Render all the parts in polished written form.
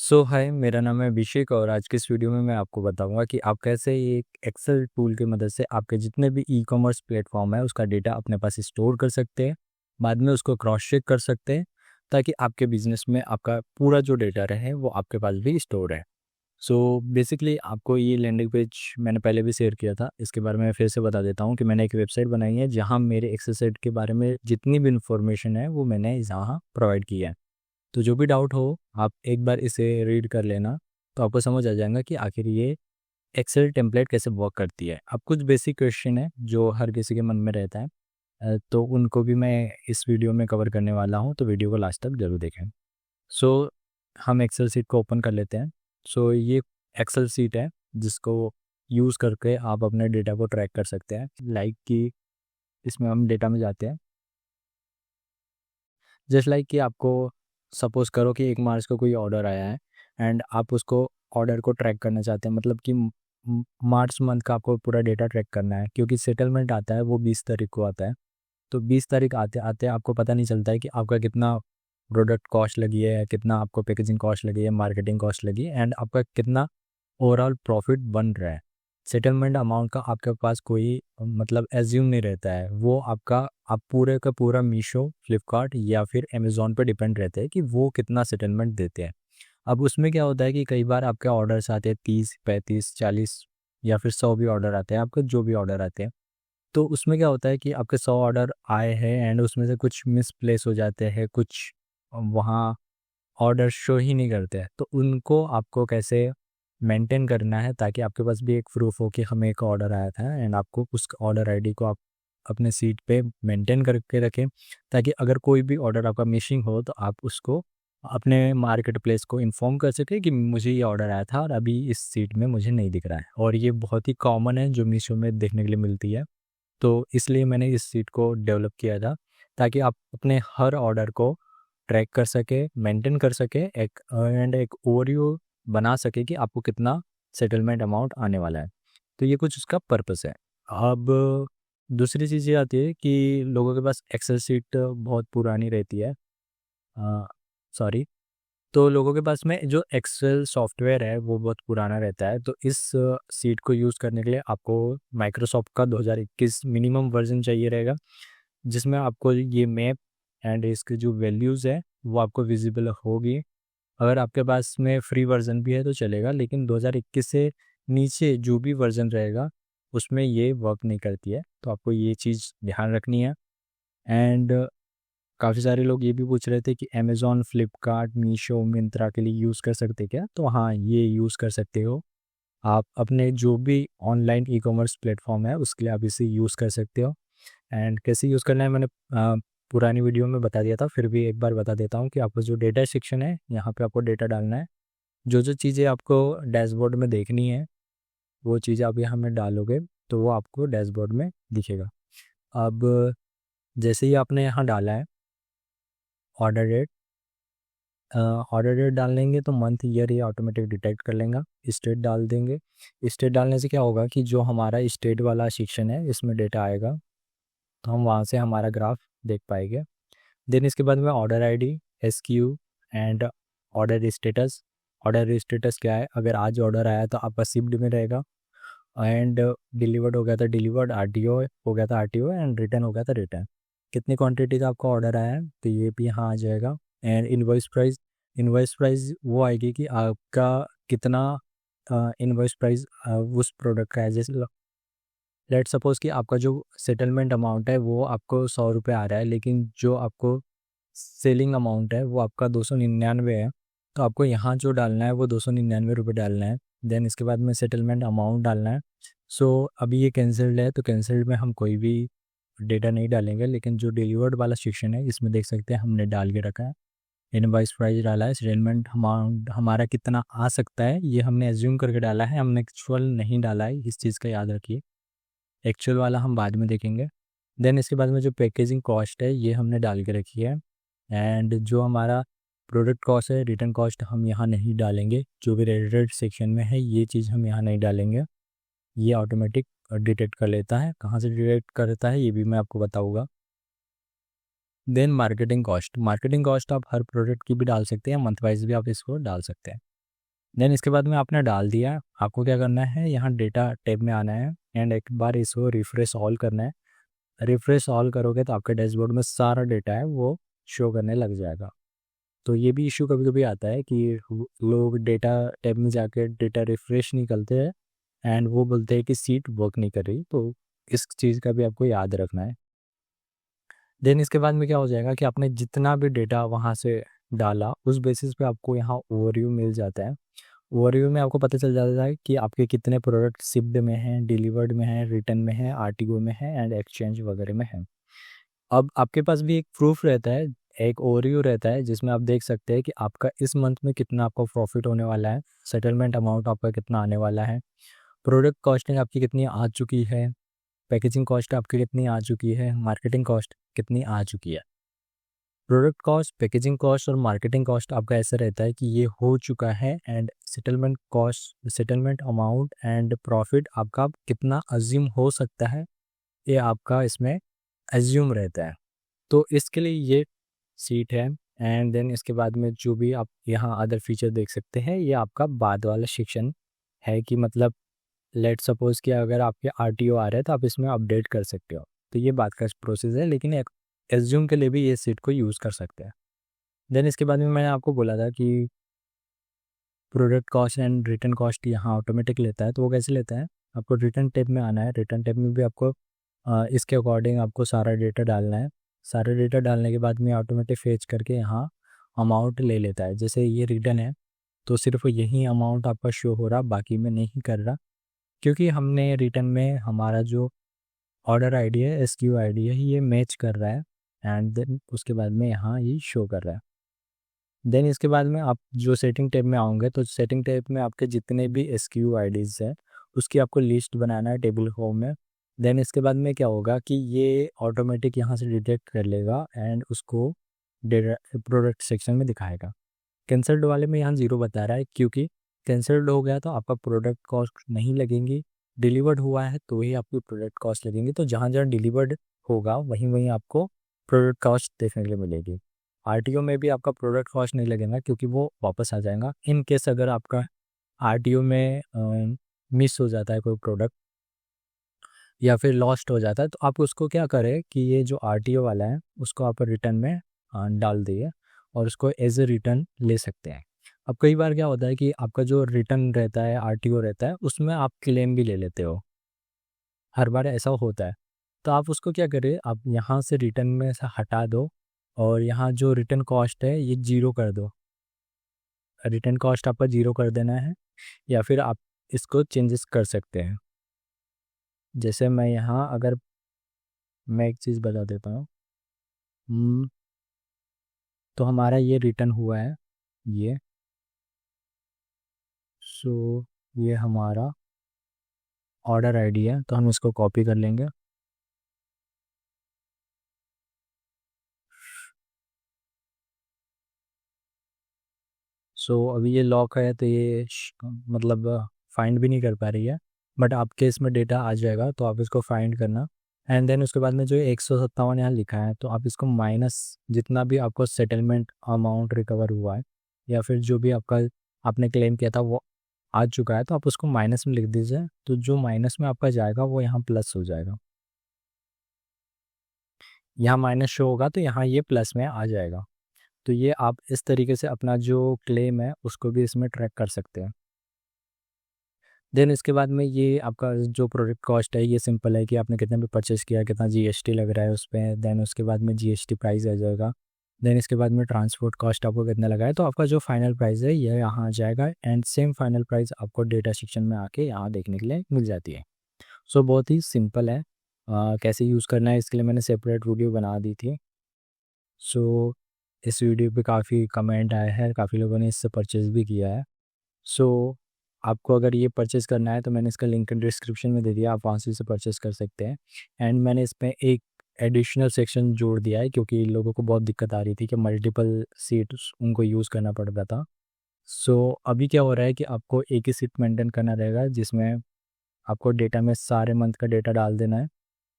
हाय, मेरा नाम है अभिषेक और आज के इस वीडियो में मैं आपको बताऊंगा कि आप कैसे एक एक्सेल टूल की मदद से आपके जितने भी ई कॉमर्स प्लेटफॉर्म है उसका डेटा अपने पास स्टोर कर सकते हैं। बाद में उसको क्रॉस चेक कर सकते हैं ताकि आपके बिजनेस में आपका पूरा जो डेटा रहे वो आपके पास भी स्टोर है। बेसिकली आपको ये लैंडिंग पेज मैंने पहले भी शेयर किया था, इसके बारे में मैं फिर से बता देता हूँ कि मैंने एक वेबसाइट बनाई है जहाँ मेरे एक्सेल सेट के बारे में जितनी भी इंफॉर्मेशन है वो मैंने यहाँ प्रोवाइड की है। तो जो भी डाउट हो आप एक बार इसे रीड कर लेना, तो आपको समझ आ जाएगा कि आखिर ये एक्सेल टेम्पलेट कैसे वर्क करती है। अब कुछ बेसिक क्वेश्चन है जो हर किसी के मन में रहता है, तो उनको भी मैं इस वीडियो में कवर करने वाला हूँ, तो वीडियो को लास्ट तक जरूर देखें। सो हम एक्सेल सीट को ओपन कर लेते हैं। ये एक्सेल सीट है जिसको यूज़ करके आप अपने डेटा को ट्रैक कर सकते हैं। कि इसमें हम डेटा में जाते हैं। जस्ट कि आपको सपोज करो कि 1 मार्च को कोई ऑर्डर आया है एंड आप उसको ऑर्डर को ट्रैक करना चाहते हैं, मतलब कि मार्च मंथ का आपको पूरा डेटा ट्रैक करना है, क्योंकि सेटलमेंट आता है वो 20 तारीख को आता है। तो 20 तारीख आते आते आपको पता नहीं चलता है कि आपका कितना प्रोडक्ट कॉस्ट लगी है, कितना आपको पैकेजिंग कॉस्ट लगी है, मार्केटिंग कॉस्ट लगी है एंड आपका कितना ओवरऑल प्रॉफिट बन रहा है। सेटलमेंट अमाउंट का आपके पास कोई मतलब एज्यूम नहीं रहता है, वो आपका आप पूरे का पूरा मीशो, फ्लिपकार्ट या फिर अमेज़ॉन पे डिपेंड रहते हैं कि वो कितना सेटलमेंट देते हैं। अब उसमें क्या होता है कि कई बार आपके ऑर्डर्स आते हैं 30, 35, 40 या फिर 100 भी ऑर्डर आते हैं, आपके जो भी ऑर्डर आते हैं। तो उसमें क्या होता है कि आपके 100 ऑर्डर आए हैं एंड उसमें से कुछ मिसप्लेस हो जाते हैं, कुछ वहाँ ऑर्डर शो ही नहीं करते हैं। तो उनको आपको कैसे मेंटेन करना है ताकि आपके पास भी एक प्रूफ हो कि हमें एक ऑर्डर आया था एंड आपको उस ऑर्डर आईडी को आप अपने सीट पे मेंटेन करके रखें, ताकि अगर कोई भी ऑर्डर आपका मिसिंग हो तो आप उसको अपने मार्केट प्लेस को इन्फॉर्म कर सके कि मुझे ये ऑर्डर आया था और अभी इस सीट में मुझे नहीं दिख रहा है। और ये बहुत ही कॉमन है जो मीशो में देखने के लिए मिलती है। तो इसलिए मैंने इस सीट को डेवलप किया था ताकि आप अपने हर ऑर्डर को ट्रैक कर सके, मेंटेन कर सके, एक ओवरव्यू बना सके कि आपको कितना सेटलमेंट अमाउंट आने वाला है। तो ये कुछ उसका पर्पस है। अब दूसरी चीज़ ये आती है कि लोगों के पास एक्सेल सीट बहुत पुरानी रहती है। सॉरी, तो लोगों के पास में जो एक्सेल सॉफ्टवेयर है वो बहुत पुराना रहता है। तो इस सीट को यूज़ करने के लिए आपको माइक्रोसॉफ्ट का 2021 मिनिमम वर्जन चाहिए रहेगा, जिसमें आपको ये मैप एंड इसके जो वैल्यूज़ है वो आपको विजिबल होगी। अगर आपके पास में फ्री वर्जन भी है तो चलेगा, लेकिन 2021 से नीचे जो भी वर्जन रहेगा उसमें ये वर्क नहीं करती है। तो आपको ये चीज़ ध्यान रखनी है। एंड काफ़ी सारे लोग ये भी पूछ रहे थे कि अमेज़ॉन, फ्लिपकार्ट, मीशो, मिंत्रा के लिए यूज़ कर सकते क्या? तो हाँ, ये यूज़ कर सकते हो। आप अपने जो भी ऑनलाइन ई कॉमर्स प्लेटफॉर्म है उसके लिए आप इसे यूज़ कर सकते हो। एंड कैसे यूज़ करना है मैंने पुरानी वीडियो में बता दिया था, फिर भी एक बार बता देता हूँ कि आपको जो डेटा सेक्शन है यहाँ पे आपको डेटा डालना है। जो जो चीज़ें आपको डैशबोर्ड में देखनी है वो चीज़ें आप यहाँ में डालोगे तो वो आपको डैशबोर्ड में दिखेगा। अब जैसे ही आपने यहाँ डाला है ऑर्डर डेट, ऑर्डर डेट डाल देंगे तो मंथ ईयर ये ऑटोमेटिक डिटेक्ट कर लेगा। स्टेट डाल देंगे। स्टेट डालने से क्या होगा कि जो हमारा स्टेट वाला सेक्शन है इसमें डेटा आएगा, तो हम वहाँ से हमारा ग्राफ देख पाएंगे। देन इसके बाद में order ID, SQ and order status. Order status क्या है? अगर आज ऑर्डर आया तो आपका शिप्ड में रहेगा, एंड डिलीवर्ड हो गया था डिलीवर्ड, आरटीओ हो गया था आरटीओ एंड रिटर्न हो गया था रिटर्न। कितनी क्वांटिटी का आपका ऑर्डर आया है तो ये भी यहाँ आ जाएगा। And invoice price, invoice price वो आएगी कि आपका कितना इनवॉइस प्राइस उस प्रोडक्ट का है। जैसे लेट सपोज कि आपका जो सेटलमेंट अमाउंट है वो आपको 100 रुपये आ रहा है, लेकिन जो आपको सेलिंग अमाउंट है वो आपका 299 है। तो आपको यहाँ जो डालना है वो 299 रुपये डालना है। देन इसके बाद में सेटलमेंट अमाउंट डालना है। अभी ये कैंसिल्ड है तो कैंसिल्ड में हम कोई भी डेटा नहीं डालेंगे, लेकिन जो डिलीवर्ड वाला सेक्शन है इसमें देख सकते हैं हमने डाल के रखा है। इनवॉइस प्राइस डाला है, सेटलमेंट अमाउंट हमारा कितना आ सकता है ये हमने एज्यूम करके डाला है, हमने एक्चुअल नहीं डाला है, इस चीज़ का याद रखिए। एक्चुअल वाला हम बाद में देखेंगे। देन इसके बाद में जो पैकेजिंग कॉस्ट है ये हमने डाल के रखी है। एंड जो हमारा प्रोडक्ट कॉस्ट है, रिटर्न कॉस्ट हम यहाँ नहीं डालेंगे। जो भी रेडिटेड सेक्शन में है ये चीज़ हम यहाँ नहीं डालेंगे, ये ऑटोमेटिक डिटेक्ट कर लेता है। कहाँ से डिटेक्ट करता है ये भी मैं आपको बताऊँगा। Then marketing cost, marketing cost आप हर प्रोडक्ट की भी डाल सकते हैं, मंथ वाइज भी आप इसको डाल सकते हैं। देन इसके बाद में आपने डाल दिया, आपको क्या करना है, यहाँ डेटा टैब में आना है एंड एक बार इसको रिफ्रेश ऑल करना है। रिफ्रेश ऑल करोगे तो आपके डैशबोर्ड में सारा डेटा है वो शो करने लग जाएगा। तो ये भी इशू कभी कभी आता है कि लोग डेटा टैब में जाके डेटा रिफ्रेश नहीं करते हैं एंड वो बोलते हैं कि सीट वर्क नहीं कर रही, तो इस चीज़ का भी आपको याद रखना है। देन इसके बाद में क्या हो जाएगा कि आपने जितना भी डेटा वहाँ से डाला उस बेसिस पे आपको यहाँ ओवरव्यू मिल जाता है। ओवरव्यू में आपको पता चल जाता है कि आपके कितने प्रोडक्ट शिप्ड में हैं, डिलीवर्ड में हैं, रिटर्न में हैं, आरटीओ में हैं एंड एक्सचेंज वगैरह में हैं। अब आपके पास भी एक प्रूफ रहता है, एक ओवरव्यू रहता है जिसमें आप देख सकते हैं कि आपका इस मंथ में कितना आपको प्रॉफिट होने वाला है, सेटलमेंट अमाउंट आपका कितना आने वाला है, प्रोडक्ट कॉस्टिंग आपकी कितनी आ चुकी है, पैकेजिंग कॉस्ट आपकी कितनी आ चुकी है, मार्केटिंग कॉस्ट कितनी आ चुकी है। प्रोडक्ट कॉस्ट, पैकेजिंग कॉस्ट और मार्केटिंग कॉस्ट आपका ऐसा रहता है कि ये हो चुका है and settlement cost, settlement amount and profit आपका कितना अज्यूम हो सकता है, ये आपका इसमें एज्यूम रहता है। तो इसके लिए ये सीट है। एंड देन इसके बाद में जो भी आप यहाँ अदर फीचर देख सकते हैं, ये आपका बाद वाला सेक्शन है कि मतलब लेट सपोज कि अगर आपके आरटीओ आ रहा है तो आप इसमें अपडेट कर सकते हो। तो ये बात का प्रोसेस है, लेकिन एक एज्यूम के लिए भी ये सीट को यूज़ कर सकते हैं। देन इसके बाद में मैंने आपको बोला था कि product cost and return cost यहाँ ऑटोमेटिक लेता है। तो वो कैसे लेता है, आपको रिटर्न टैब में आना है। रिटर्न टैब में भी आपको इसके अकॉर्डिंग आपको सारा डेटा डालना है। सारा डेटा डालने के बाद में ऑटोमेटिक फेच करके यहाँ अमाउंट ले लेता है। जैसे ये रिटर्न है तो सिर्फ यही अमाउंट आपका शो हो रहा, बाकी में नहीं कर रहा, क्योंकि हमने रिटर्न में हमारा जो ऑर्डर आईडी है, एसक्यू आईडी है, ये मैच कर रहा है एंड देन उसके बाद में यहाँ ये शो कर रहा है। देन इसके बाद में आप जो सेटिंग टैब में आओगे तो सेटिंग टैब में आपके जितने भी एसक्यू आईडीज़ हैं उसकी आपको लिस्ट बनाना है टेबल होम में। देन इसके बाद में क्या होगा कि ये ऑटोमेटिक यहाँ से डिटेक्ट कर लेगा एंड उसको प्रोडक्ट सेक्शन में दिखाएगा। कैंसल्ड वाले में यहाँ 0 बता रहा है क्योंकि कैंसल्ड हो गया तो आपका प्रोडक्ट कॉस्ट नहीं लगेंगी, डिलीवर्ड हुआ है तो ही आपकी प्रोडक्ट कॉस्ट लगेंगी। तो जहाँ जहाँ डिलीवर्ड होगा वहीं वहीं आपको प्रोडक्ट कॉस्ट देखने के लिए मिलेगी। आरटीओ में भी आपका प्रोडक्ट कॉस्ट नहीं लगेगा क्योंकि वो वापस आ जाएगा। इन केस अगर आपका आरटीओ में मिस हो जाता है कोई प्रोडक्ट या फिर लॉस्ट हो जाता है तो आप उसको क्या करें कि ये जो आरटीओ वाला है उसको आप रिटर्न में डाल दिए और उसको एज ए रिटर्न ले सकते हैं। अब कई बार क्या होता है कि आपका जो रिटर्न रहता है, आरटीओ रहता है, उसमें आप क्लेम भी ले लेते हो, हर बार ऐसा होता है। तो आप उसको क्या करें, आप यहाँ से रिटर्न में से हटा दो और यहाँ जो रिटर्न कॉस्ट है ये 0 कर दो। रिटर्न कॉस्ट आपका 0 कर देना है या फिर आप इसको चेंजेस कर सकते हैं। जैसे मैं यहाँ अगर मैं एक चीज़ बता देता हूँ, तो हमारा ये रिटर्न हुआ है ये, सो ये हमारा ऑर्डर आईडी है तो हम इसको कॉपी कर लेंगे। सो अभी ये लॉक है तो ये मतलब फाइंड भी नहीं कर पा रही है, बट आपके इसमें डेटा आ जाएगा तो आप इसको फाइंड करना। एंड देन उसके बाद में जो 157 यहाँ लिखा है तो आप इसको माइनस जितना भी आपको सेटलमेंट अमाउंट रिकवर हुआ है या फिर जो भी आपका आपने क्लेम किया था वो आ चुका है तो आप उसको माइनस में लिख दीजिए। तो जो माइनस में आपका जाएगा वो यहाँ प्लस हो जाएगा, यहाँ माइनस शो होगा तो यहाँ ये प्लस में आ जाएगा। तो ये आप इस तरीके से अपना जो क्लेम है उसको भी इसमें ट्रैक कर सकते हैं। देन इसके बाद में ये आपका जो प्रोडक्ट कॉस्ट है ये सिंपल है कि आपने कितने में परचेस किया, कितना जीएसटी लग रहा है उस पर। देन उसके बाद में जीएसटी प्राइस आ जाएगा। देन इसके बाद में ट्रांसपोर्ट कॉस्ट आपको कितना लगा है, तो आपका जो फाइनल प्राइस है ये यहाँ आ जाएगा। एंड सेम फाइनल प्राइस आपको डेटा सेक्शन में आके यहाँ देखने के लिए मिल जाती है। सो बहुत ही सिंपल है। कैसे यूज़ करना है इसके लिए मैंने सेपरेट वीडियो बना दी थी। सो इस वीडियो पे काफ़ी कमेंट आए हैं, काफ़ी लोगों ने इससे परचेज़ भी किया है। सो आपको अगर ये परचेज़ करना है तो मैंने इसका लिंक डिस्क्रिप्शन में दे दिया, आप वहाँ से इसे परचेज़ कर सकते हैं। एंड मैंने इसमें एक एडिशनल सेक्शन जोड़ दिया है क्योंकि लोगों को बहुत दिक्कत आ रही थी कि मल्टीपल सीट्स उनको यूज़ करना पड़ रहा था। सो अभी क्या हो रहा है कि आपको एक ही सीट मेंटेन करना रहेगा जिसमें आपको डेटा में सारे मंथ का डेटा डाल देना है।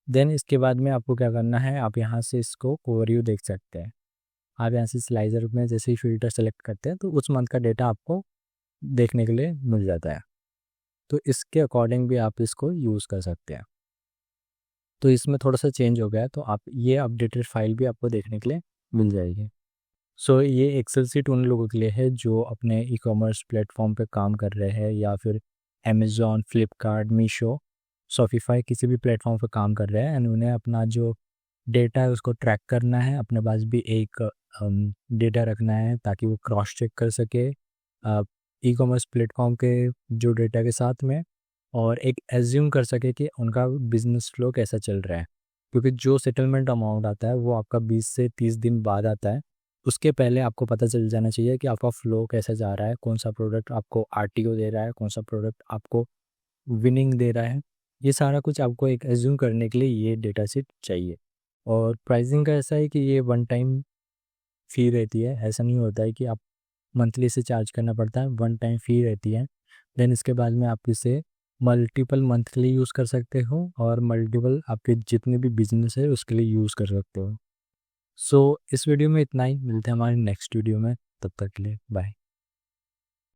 देन इसके बाद में आपको क्या करना है, आप यहाँ से इसको ओवरव्यू देख सकते हैं। आप यहाँ से स्लाइजर में जैसे ही फ़िल्टर सेलेक्ट करते हैं तो उस मंथ का डेटा आपको देखने के लिए मिल जाता है। तो इसके अकॉर्डिंग भी आप इसको यूज़ कर सकते हैं। तो इसमें थोड़ा सा चेंज हो गया है, तो आप ये अपडेटेड फाइल भी आपको देखने के लिए मिल जाएगी। सो ये एक्सेल सीट उन लोगों के लिए है जो अपने ई कॉमर्स प्लेटफॉर्म पे काम कर रहे हैं, या फिर अमेज़ॉन, फ्लिपकार्ट, मीशो, शॉपिफाई किसी भी प्लेटफॉर्म पे काम कर रहे हैं, एंड उन्हें अपना जो डेटा है उसको ट्रैक करना है। अपने पास भी एक डेटा रखना है ताकि वो क्रॉस चेक कर सके ई कॉमर्स प्लेटफॉर्म के जो डेटा के साथ में, और एक एज्यूम कर सके कि उनका बिजनेस फ्लो कैसा चल रहा है। क्योंकि जो सेटलमेंट अमाउंट आता है वो आपका 20 से 30 दिन बाद आता है। उसके पहले आपको पता चल जाना चाहिए कि आपका फ्लो कैसे जा रहा है, कौन सा प्रोडक्ट आपको आरटीओ दे रहा है, कौन सा प्रोडक्ट आपको विनिंग दे रहा है। ये सारा कुछ आपको एक एज्यूम करने के लिए ये डेटा सेट चाहिए। और प्राइसिंग का ऐसा है कि ये वन टाइम फ़ी रहती है, ऐसा नहीं होता है कि आप मंथली से चार्ज करना पड़ता है, वन टाइम फ़ी रहती है। देन इसके बाद में आप इसे मल्टीपल मंथली यूज़ कर सकते हो, और मल्टीपल आपके जितने भी बिजनेस है उसके लिए यूज़ कर सकते हो। सो इस वीडियो में इतना ही, मिलते हैं हमारे नेक्स्ट वीडियो में, तब तक के लिए बाय।